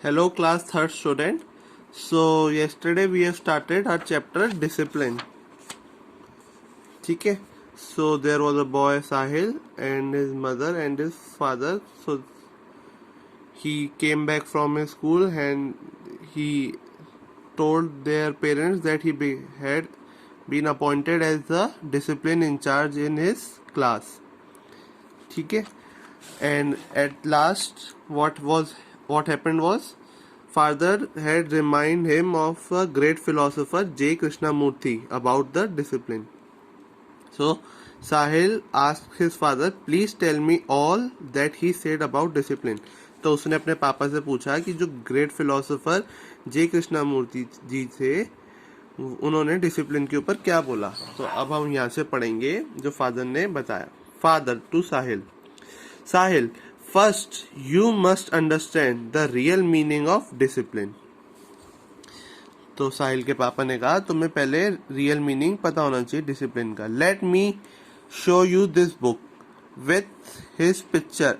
Hello class third student. So yesterday we have started our chapter discipline. ठीक है. So there was a boy Sahil and his mother and his father. So he came back from his school and he told their parents that he had been appointed as the discipline in charge in his class. ठीक है. And at last what happened was father had reminded him of a great philosopher J. Krishnamurti about the discipline. So Sahil asked his father, please tell me all that he said about discipline. तो उसने अपने पापा से पूछा कि जो great philosopher जे कृष्णामूर्ति जी थे उन्होंने डिसिप्लिन के ऊपर क्या बोला. तो अब हम यहाँ से पढ़ेंगे जो फादर ने बताया. Father to Sahil. Sahil, first you must understand the real meaning of discipline. तो साहिल के पापा ने कहा तुम्हें पहले रियल मीनिंग पता होना चाहिए डिसिप्लिन का. Let me show you this book with his picture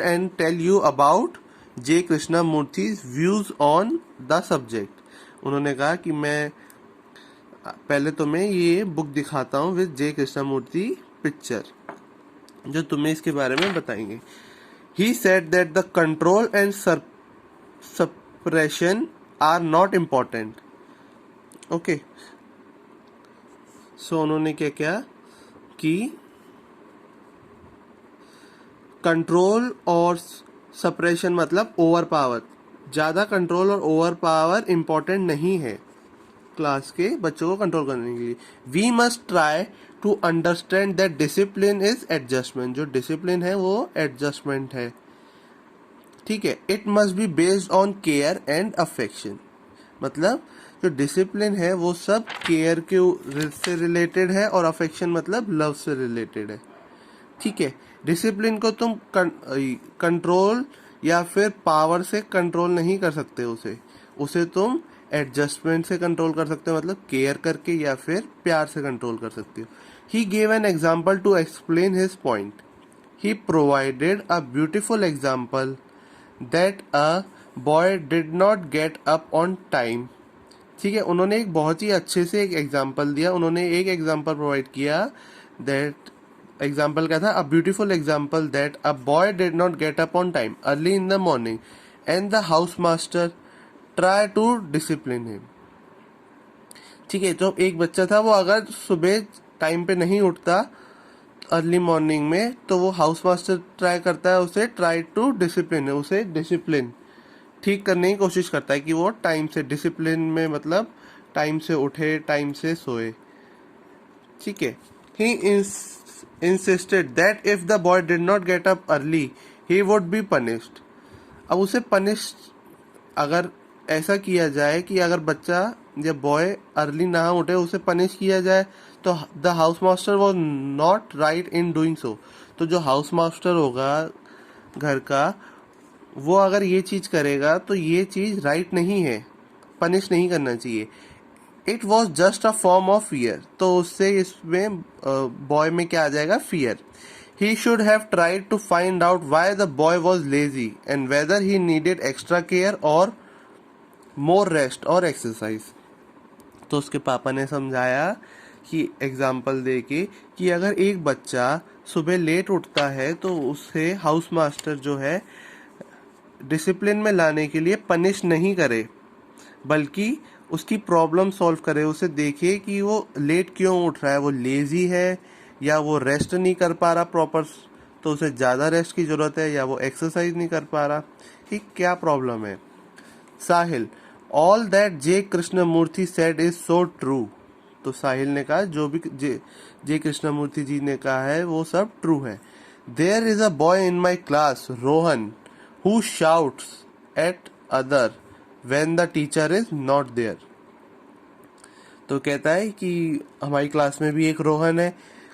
and tell you about J Krishnamurti views on the subject. उन्होंने कहा कि मैं पहले तुम्हें ये बुक दिखाता हूँ विद जे कृष्णामूर्ति पिक्चर जो तुम्हें इसके बारे में बताएंगे. He said that the control and suppression are not important. Okay. So उन्होंने क्या किया कि कंट्रोल और सप्रेशन मतलब ओवर पावर, ज़्यादा कंट्रोल और ओवर पावर इम्पॉर्टेंट नहीं है क्लास के बच्चों को कंट्रोल करने के लिए. We must try to understand that discipline is adjustment. जो डिसिप्लिन है वो एडजस्टमेंट है. ठीक है. It must be based on care and affection. मतलब जो डिसिप्लिन है वो सब केयर के से रिलेटेड है और अफेक्शन मतलब लव से रिलेटेड है. ठीक है. डिसिप्लिन को तुम कंट्रोल या फिर पावर से कंट्रोल नहीं कर सकते. उसे तुम एडजस्टमेंट से कंट्रोल कर सकते हो मतलब केयर करके या फिर प्यार से कंट्रोल कर सकते हो. He gave an example to explain his point. He provided a beautiful example that a boy did not get up on time. ठीक है. उन्होंने एक बहुत ही अच्छे से एक एग्जाम्पल दिया. उन्होंने एक एग्जाम्पल प्रोवाइड किया. दैट एग्जाम्पल क्या था? A beautiful example that a boy did not get up on time early in the morning and the house master try to discipline him. ठीक है. तो एक बच्चा था वो अगर सुबह टाइम पे नहीं उठता अर्ली मॉर्निंग में तो वो हाउस मास्टर ट्राई करता है उसे ट्राई टू डिसिप्लिन है उसे डिसिप्लिन ठीक करने की कोशिश करता है कि वो टाइम से डिसिप्लिन में मतलब टाइम से उठे टाइम से सोए. ठीक है. He insisted that if the boy did not get up early he would be punished. अब उसे पनिश अगर ऐसा किया जाए कि अगर बच्चा या बॉय अर्ली ना उठे उसे पनिश किया जाए तो the house master was not right in doing so. तो जो हाउस मास्टर होगा घर का वो अगर ये चीज़ करेगा तो ये चीज़ राइट नहीं है, पनिश नहीं करना चाहिए. It was just a form of fear. तो उससे इसमें बॉय में क्या आ जाएगा? Fear. He should have tried to find out why the boy was lazy and whether he needed extra care or more rest or exercise. तो उसके पापा ने समझाया कि एग्जाम्पल दे के कि अगर एक बच्चा सुबह लेट उठता है तो उसे हाउस मास्टर जो है डिसिप्लिन में लाने के लिए पनिश नहीं करे बल्कि उसकी प्रॉब्लम सॉल्व करे. उसे देखे कि वो लेट क्यों उठ रहा है, वो लेजी है या वो रेस्ट नहीं कर पा रहा प्रॉपर तो उसे ज़्यादा रेस्ट की ज़रूरत है या वो एक्सरसाइज नहीं कर पा रहा कि क्या प्रॉब्लम है. Sahil, all that J Krishnamurti said is so true. तो साहिल ने कहा जो भी जे कृष्णमूर्ति जी ने कहा है वो सब ट्रू है. There is a boy in my class Rohan who shouts at other when the teacher is not there. तो कहता है कि हमारी क्लास में भी एक रोहन है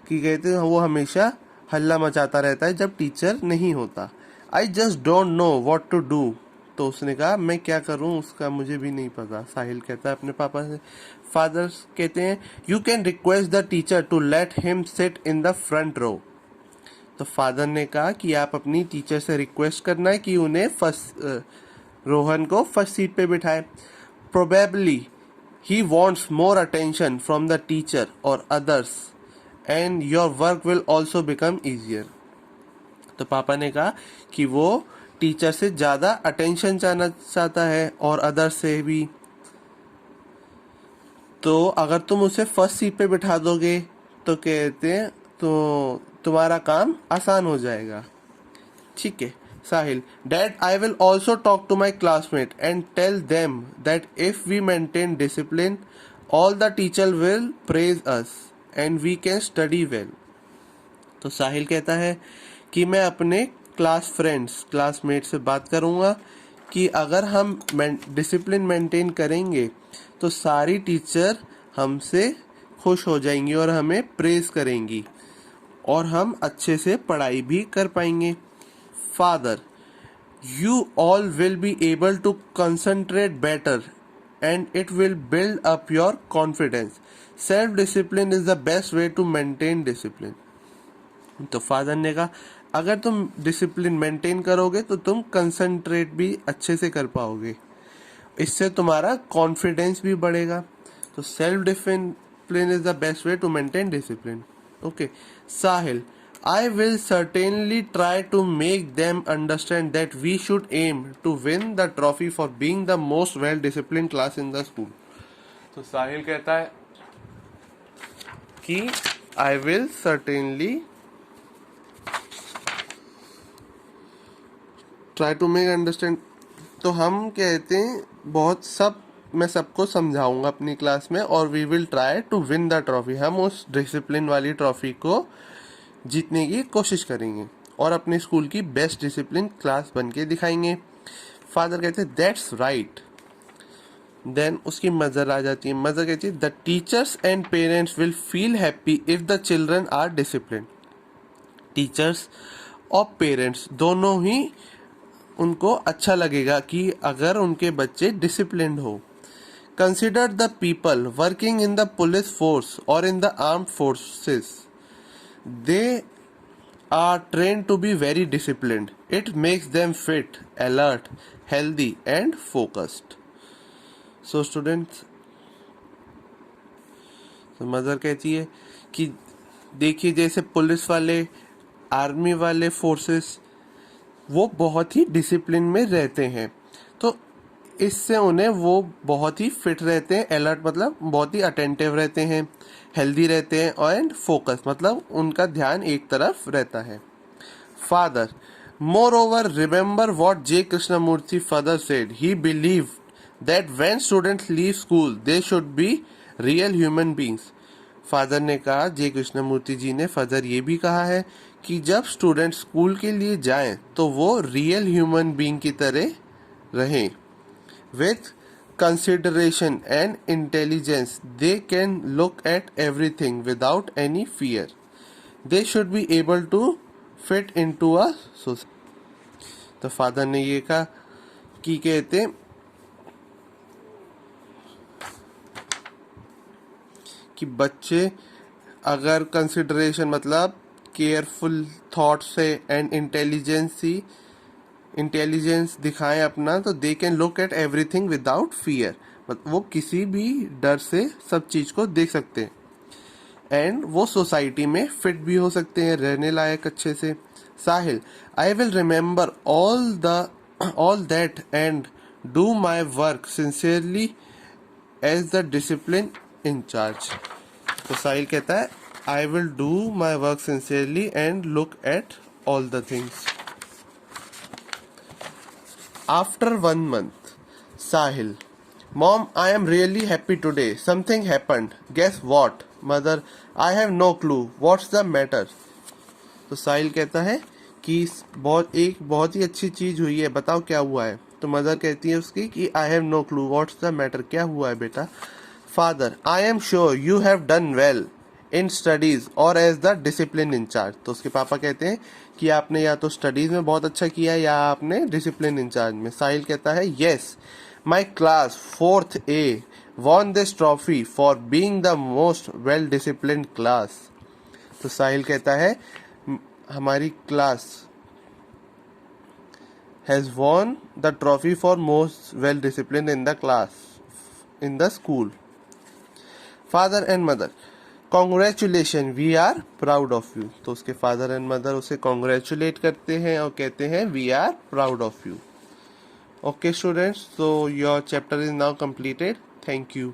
कि कहते हैं वो हमेशा हल्ला मचाता रहता है जब टीचर नहीं होता. I just don't know what to do. तो उसने कहा मैं क्या करूं उसका मुझे भी नहीं पता. साहिल कहता है अपने पापा से. फादर कहते हैं you can request the teacher to let him sit in the front row. तो फादर ने कहा कि आप अपनी टीचर से रिक्वेस्ट करना है कि उन्हें रोहन को फर्स्ट सीट पे बिठाए. Probably he wants more attention from the teacher और others and your work will also become easier. तो पापा ने कहा कि वो टीचर से ज़्यादा अटेंशन चाहता है और अदर्स से भी. तो अगर तुम उसे फर्स्ट सीट पे बिठा दोगे तो कहते हैं तो तुम्हारा काम आसान हो जाएगा. ठीक है. Sahil, dad I will also talk to my classmate and tell them that if we maintain discipline all the teacher will praise us and we can study well. तो साहिल कहता है कि मैं अपने क्लासमेट से बात करूँगा कि अगर हम डिसिप्लिन मेंटेन करेंगे तो सारी टीचर हमसे खुश हो जाएंगी और हमें प्रेज करेंगी और हम अच्छे से पढ़ाई भी कर पाएंगे. Father, you all will be able to concentrate better and it will build up your confidence. Self discipline is the best way to maintain discipline. तो फादर ने कहा अगर तुम डिसिप्लिन मेंटेन करोगे तो तुम कंसंट्रेट भी अच्छे से कर पाओगे, इससे तुम्हारा कॉन्फिडेंस भी बढ़ेगा. तो self discipline is the best way to maintain discipline. Okay. Sahil, I will certainly try to make them understand that we should aim to win the trophy for being the most well-disciplined class in the school. तो साहिल कहता है कि I will certainly try to make understand. तो हम कहते हैं मैं सबको समझाऊंगा अपनी क्लास में और we will try to win the trophy. हम उस डिसिप्लिन वाली ट्रॉफी को जीतने की कोशिश करेंगे और अपने स्कूल की बेस्ट डिसिप्लिन क्लास बन के दिखाएंगे. फादर कहते हैं दैट्स राइट. देन उसकी मदर आ जाती है. मदर कहती है the teachers and parents will feel happy if the children are discipline. Teachers और पेरेंट्स दोनों ही उनको अच्छा लगेगा कि अगर उनके बच्चे डिसिप्लिन्ड हो. Consider the people working in the police force और in the armed forces. They are trained to be very disciplined. It makes them fit, alert, healthy and focused. So students, mother कहती है कि देखिए जैसे police वाले, army वाले forces वो बहुत ही डिसिप्लिन में रहते हैं तो इससे उन्हें वो बहुत ही फिट रहते हैं. अलर्ट मतलब बहुत ही अटेंटिव रहते हैं, हेल्दी रहते हैं एंड फोकस मतलब उनका ध्यान एक तरफ रहता है. Father, moreover remember what J Krishnamurti father said. He believe that when students leave school they should be real human beings. Father ने कहा, जे कृष्णमूर्ति जी ने फादर ये भी कहा है कि जब स्टूडेंट स्कूल के लिए जाएं तो वो रियल ह्यूमन बींग की तरह रहें. With consideration and intelligence, they can look at everything without any fear. They should be able to fit into a society. तो फादर ने ये कहा कि कहते कि बच्चे अगर कंसिडरेशन मतलब केयरफुल थॉट से एंड इंटेलिजेंस दिखाएं अपना तो they can look at everything without fear. वो किसी भी डर से सब चीज़ को देख सकते हैं एंड वो सोसाइटी में फिट भी हो सकते हैं, रहने लायक अच्छे से. Sahil, I will remember all that and do my work sincerely as the discipline incharge. तो साहिल कहता है I will do my work sincerely and look at all the things. After 1 month, Sahil, Mom, I am really happy today. Something happened. Guess what? Mother, I have no clue. What's the matter? तो साहिल कहता है कि बहुत ही अच्छी चीज हुई है, बताओ क्या हुआ है. तो मदर कहती है उसकी कि I have no clue. What's the matter? क्या हुआ है बेटा. Father, I am sure you have done well in studies और एज द डिसिप्लिन इंचार्ज. तो उसके पापा कहते हैं कि आपने या तो स्टडीज में बहुत अच्छा किया या आपने डिसिप्लिन इंचार्ज में. साहिल कहता है yes, my class 4th A won this trophy for being the most well disciplined class. तो साहिल कहता है हमारी class has won the trophy for most well discipline in the class in the school. Father and mother, congratulation, we are proud of you. तो उसके father and mother उसे congratulate करते हैं और कहते हैं we are proud of you. Okay students, so your chapter is now completed. Thank you.